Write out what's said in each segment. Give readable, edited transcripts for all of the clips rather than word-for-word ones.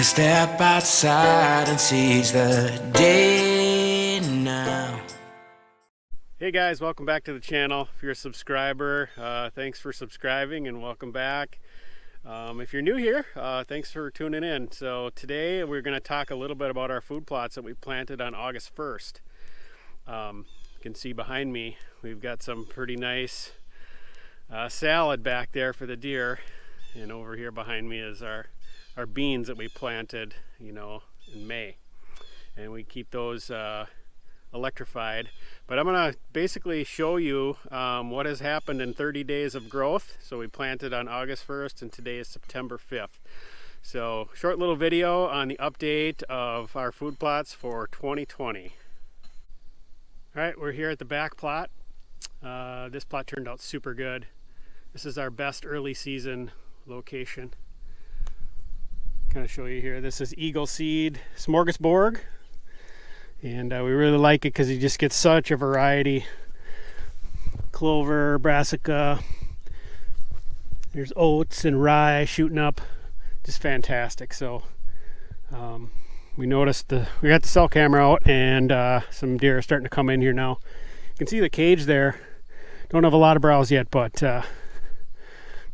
step outside and seize the day now. Hey guys, welcome back to the channel. If you're a subscriber, thanks for subscribing and welcome back. If you're new here, thanks for tuning in. So today we're going to talk a little bit about our food plots that we planted on August 1st. You can see behind me, we've got some pretty nice salad back there for the deer. And over here behind me is our beans that we planted, in May. And we keep those electrified. But I'm going to basically show you what has happened in 30 days of growth. So we planted on August 1st and today is September 5th. So short little video on the update of our food plots for 2020. All right, we're here at the back plot. This plot turned out super good. This is our best early season location. Kind of show you here. This is Eagle Seed Smorgasbord. And we really like it because you just get such a variety. Clover, brassica, there's oats and rye shooting up, just fantastic. So we noticed we got the cell camera out and some deer are starting to come in here now. You can see the cage there. Don't have a lot of browse yet, but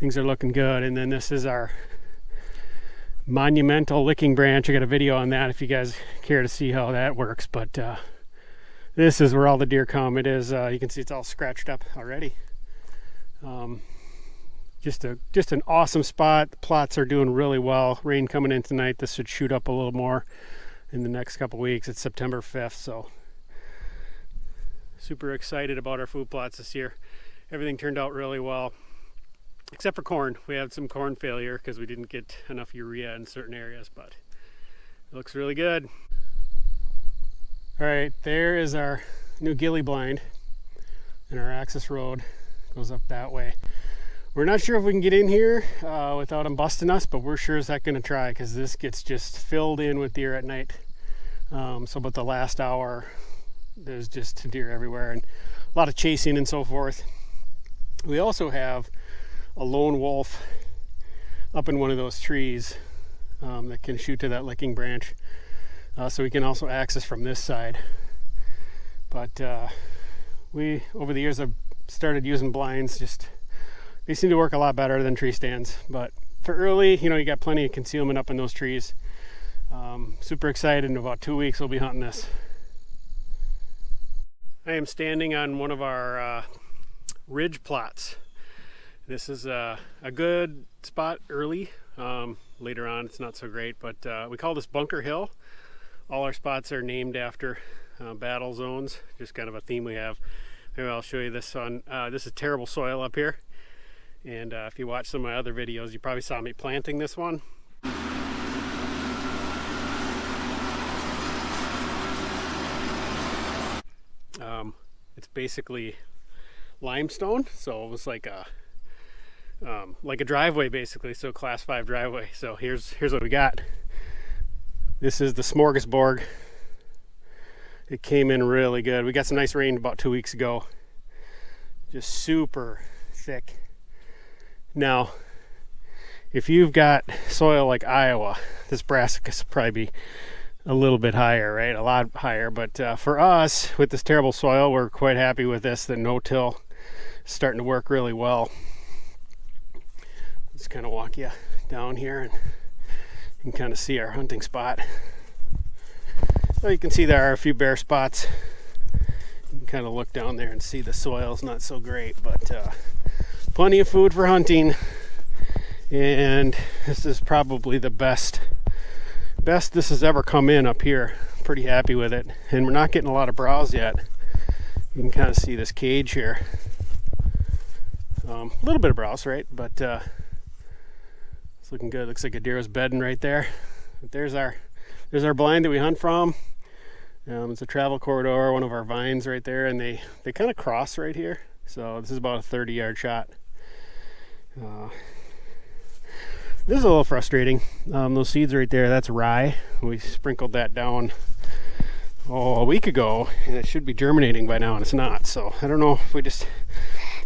things are looking good. And then this is our monumental licking branch. I got a video on that if you guys care to see how that works, but this is where all the deer come. It is you can see it's all scratched up already. Just an awesome spot. The plots are doing really well. Rain coming in tonight. This should shoot up a little more in the next couple weeks. It's September 5th, so super excited about our food plots this year. Everything turned out really well. Except for corn. We had some corn failure because we didn't get enough urea in certain areas, but it looks really good. All right, there is our new ghillie blind, and our access road goes up that way. We're not sure if we can get in here without them busting us, but we're sure as heck going to try because this gets just filled in with deer at night. So about the last hour, there's just deer everywhere and a lot of chasing and so forth. We also have a lone wolf up in one of those trees that can shoot to that licking branch, so we can also access from this side. But we over the years have started using blinds. Just they seem to work a lot better than tree stands, but for early, you got plenty of concealment up in those trees. Super excited. In about 2 weeks we'll be hunting this. I am standing on one of our ridge plots. This is a good spot early. Later on it's not so great, but we call this Bunker Hill. All our spots are named after battle zones, just kind of a theme we have. Maybe I'll show you this one. This is terrible soil up here, and if you watch some of my other videos you probably saw me planting this one. It's basically limestone, so it was like a driveway basically, so class 5 driveway. So here's what we got. This is the smorgasbord. It came in really good. We got some nice rain about 2 weeks ago. Just super thick. Now, if you've got soil like Iowa, this brassica will probably be a little bit higher, right? A lot higher. But for us, with this terrible soil, we're quite happy with this. The no-till is starting to work really well. Just kind of walk you down here and you can kind of see our hunting spot. So you can see there are a few bare spots. You can kind of look down there and see the soil's not so great, but plenty of food for hunting. And this is probably the best this has ever come in up here. Pretty happy with it. And we're not getting a lot of browse yet. You can kind of see this cage here. A little bit of browse, right? But it's looking good. Looks like a deer was bedding right there. But there's our blind that we hunt from. It's a travel corridor, one of our vines right there, and they kind of cross right here. So this is about a 30-yard shot. This is a little frustrating. Those seeds right there, that's rye. We sprinkled that down a week ago, and it should be germinating by now, and it's not. So I don't know if we just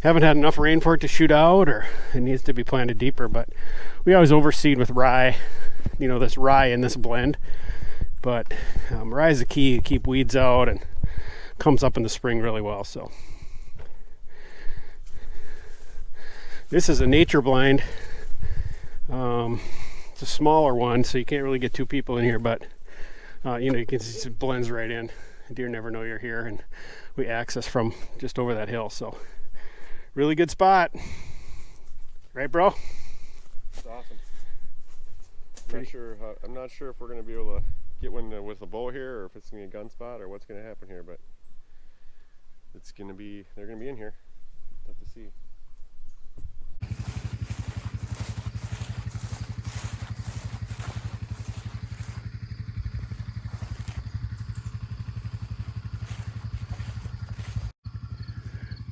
haven't had enough rain for it to shoot out, or it needs to be planted deeper. But we always overseed with rye this rye in this blend. But rye is the key to keep weeds out and comes up in the spring really well. So this is a nature blind. It's a smaller one, so you can't really get two people in here, but you can see it blends right in. Deer never know you're here, and we access from just over that hill. So really good spot, right, bro? It's awesome. I'm not sure if we're going to be able to get one with a bow here, or if it's going to be a gun spot, or what's going to happen here, but they're going to be in here. We'll have to see.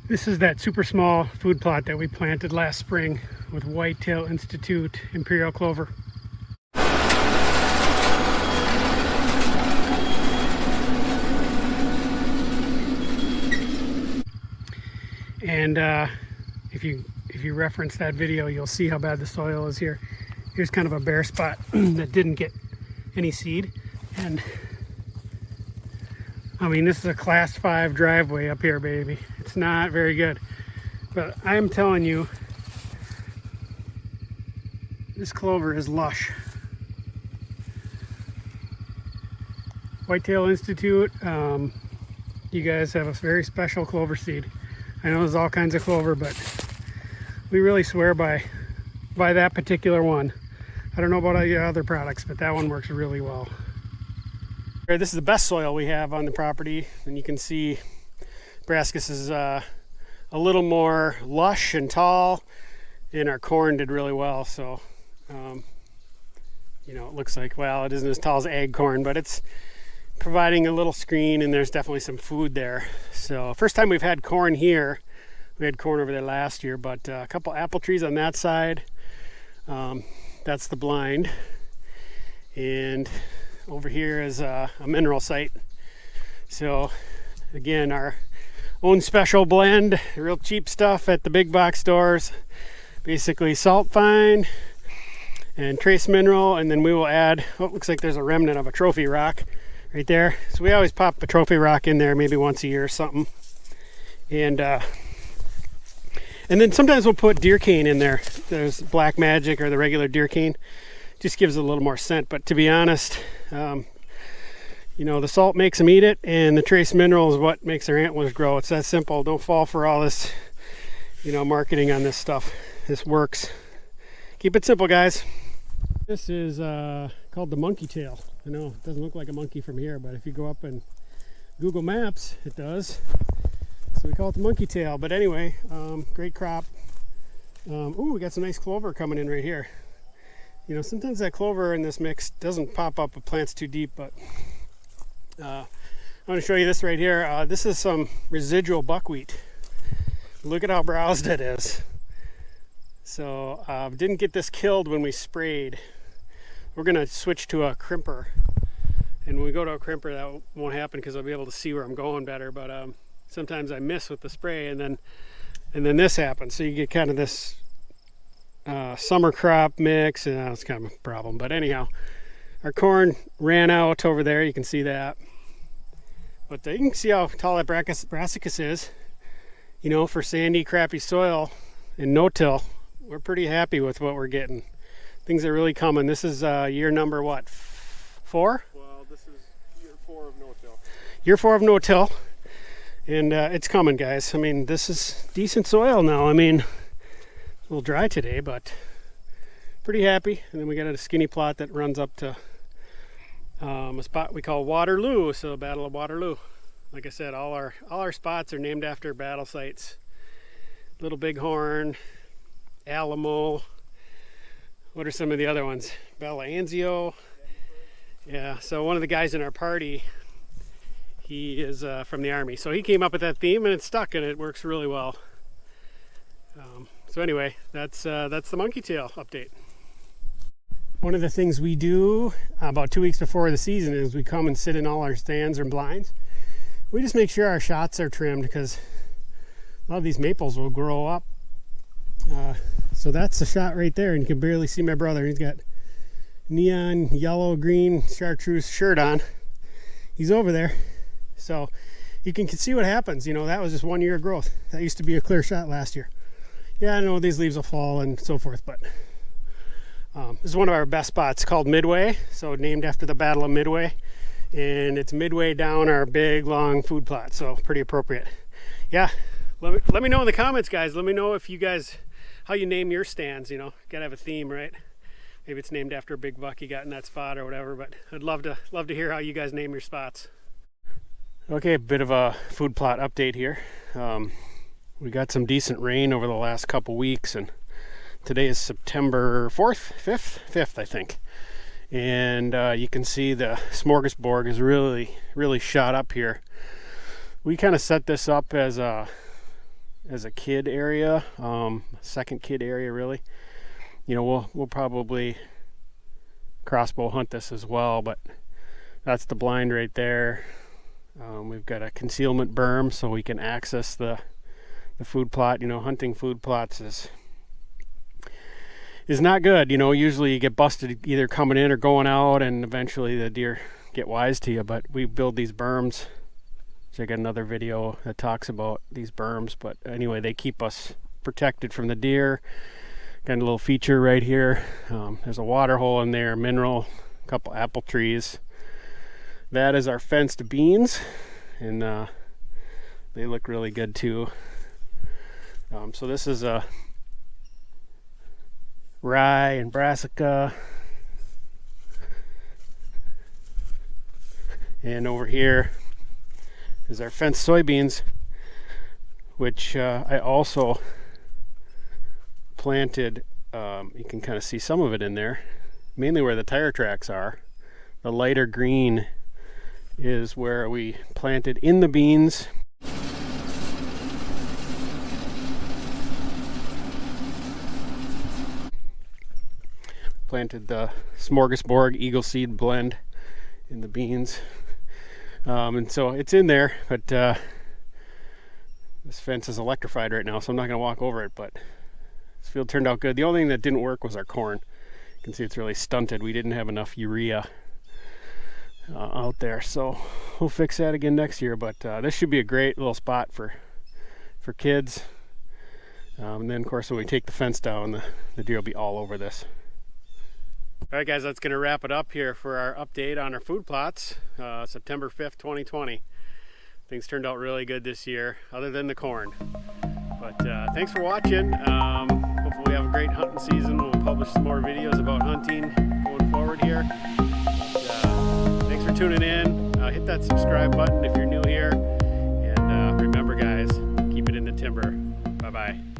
This is that super small food plot that we planted last spring with Whitetail Institute Imperial Clover. And if you reference that video, you'll see how bad the soil is here. Here's kind of a bare spot that didn't get any seed. And I mean, this is a class 5 driveway up here, baby. It's not very good. But I am telling you, this clover is lush. Whitetail Institute, you guys have a very special clover seed. I know there's all kinds of clover, but we really swear by that particular one. I don't know about all your other products, but that one works really well. This is the best soil we have on the property, and you can see Brassicas is a little more lush and tall, and our corn did really well. So, it looks like, well, it isn't as tall as ag corn, but it's providing a little screen, and there's definitely some food there. So first time we've had corn here. We had corn over there last year, but a couple apple trees on that side. That's the blind. And over here is a mineral site. So again, our own special blend, real cheap stuff at the big box stores. Basically salt fine and trace mineral, and then we will add, oh, it looks like there's a remnant of a trophy rock right there. So we always pop a trophy rock in there maybe once a year or something. And then sometimes we'll put deer cane in there. There's black magic or the regular deer cane. Just gives it a little more scent. But to be honest, the salt makes them eat it, and the trace mineral is what makes their antlers grow. It's that simple. Don't fall for all this, marketing on this stuff. This works. Keep it simple, guys. This is called the Monkeytail. I know it doesn't look like a monkey from here, but if you go up in Google Maps, it does. So we call it the Monkeytail. But anyway, great crop. Ooh, we got some nice clover coming in right here. Sometimes that clover in this mix doesn't pop up if plants too deep, but I want to show you this right here. This is some residual buckwheat. Look at how browsed it is. So didn't get this killed when we sprayed. We're gonna switch to a crimper, and when we go to a crimper, that won't happen because I'll be able to see where I'm going better. But sometimes I miss with the spray, and then this happens. So you get kind of this summer crop mix, and it's kind of a problem. But anyhow, our corn ran out over there. You can see that. But you can see how tall that brassicas is. For sandy, crappy soil and no-till, we're pretty happy with what we're getting. Things are really coming. This is year number what? 4? Well, this is year 4 of no-till. Year 4 of no-till. And it's coming, guys. I mean, this is decent soil now. I mean, a little dry today, but pretty happy. And then we got a skinny plot that runs up to a spot we call Waterloo. So Battle of Waterloo. Like I said, all our spots are named after battle sites. Little Bighorn, Alamo. What are some of the other ones? Battle of Anzio. Yeah, so one of the guys in our party, he is from the Army. So he came up with that theme, and it's stuck, and it works really well. So anyway, that's the Monkeytail update. One of the things we do about 2 weeks before the season is we come and sit in all our stands or blinds. We just make sure our shots are trimmed, because a lot of these maples will grow up. So that's the shot right there, and you can barely see my brother. He's got neon yellow green chartreuse shirt on. He's over there, so you can see what happens. You know, that was just 1 year of growth. That used to be a clear shot last year. Yeah, I know these leaves will fall and so forth, but this is one of our best spots, called Midway, so named after the Battle of Midway, and it's midway down our big long food plot, so pretty appropriate. Yeah, let me know in the comments, guys. Let me know if you guys, how you name your stands. You know, gotta have a theme, right? Maybe it's named after a big buck you got in that spot or whatever, but I'd love to hear how you guys name your spots. Okay, a bit of a food plot update here. We got some decent rain over the last couple weeks, and today is September 4th, 5th, I think. And you can see the smorgasbord is really shot up here. We kind of set this up as a kid area, second kid area really. You know, we'll probably crossbow hunt this as well, but that's the blind right there. We've got a concealment berm so we can access the food plot. You know, hunting food plots is not good. You know, usually you get busted either coming in or going out, and eventually the deer get wise to you. But we build these berms. So I got another video that talks about these berms, but anyway, they keep us protected from the deer. Got a little feature right here. There's a water hole in there, mineral, a couple apple trees. That is our fenced beans, and they look really good too. So this is a rye and brassica, and over here is our fenced soybeans, which I also planted. You can kind of see some of it in there, mainly where the tire tracks are. The lighter green is where we planted in the beans. Planted the Smorgasbord Eagle Seed blend in the beans. And so it's in there, but this fence is electrified right now, so I'm not going to walk over it, but this field turned out good. The only thing that didn't work was our corn. You can see it's really stunted. We didn't have enough urea out there, so we'll fix that again next year. But this should be a great little spot for kids. And then, of course, when we take the fence down, the deer will be all over this. All right, guys, that's going to wrap it up here for our update on our food plots, September 5th, 2020. Things turned out really good this year, other than the corn. But thanks for watching. Hopefully we have a great hunting season. We'll publish some more videos about hunting going forward here. But, thanks for tuning in. Hit that subscribe button if you're new here. And remember, guys, keep it in the timber. Bye-bye.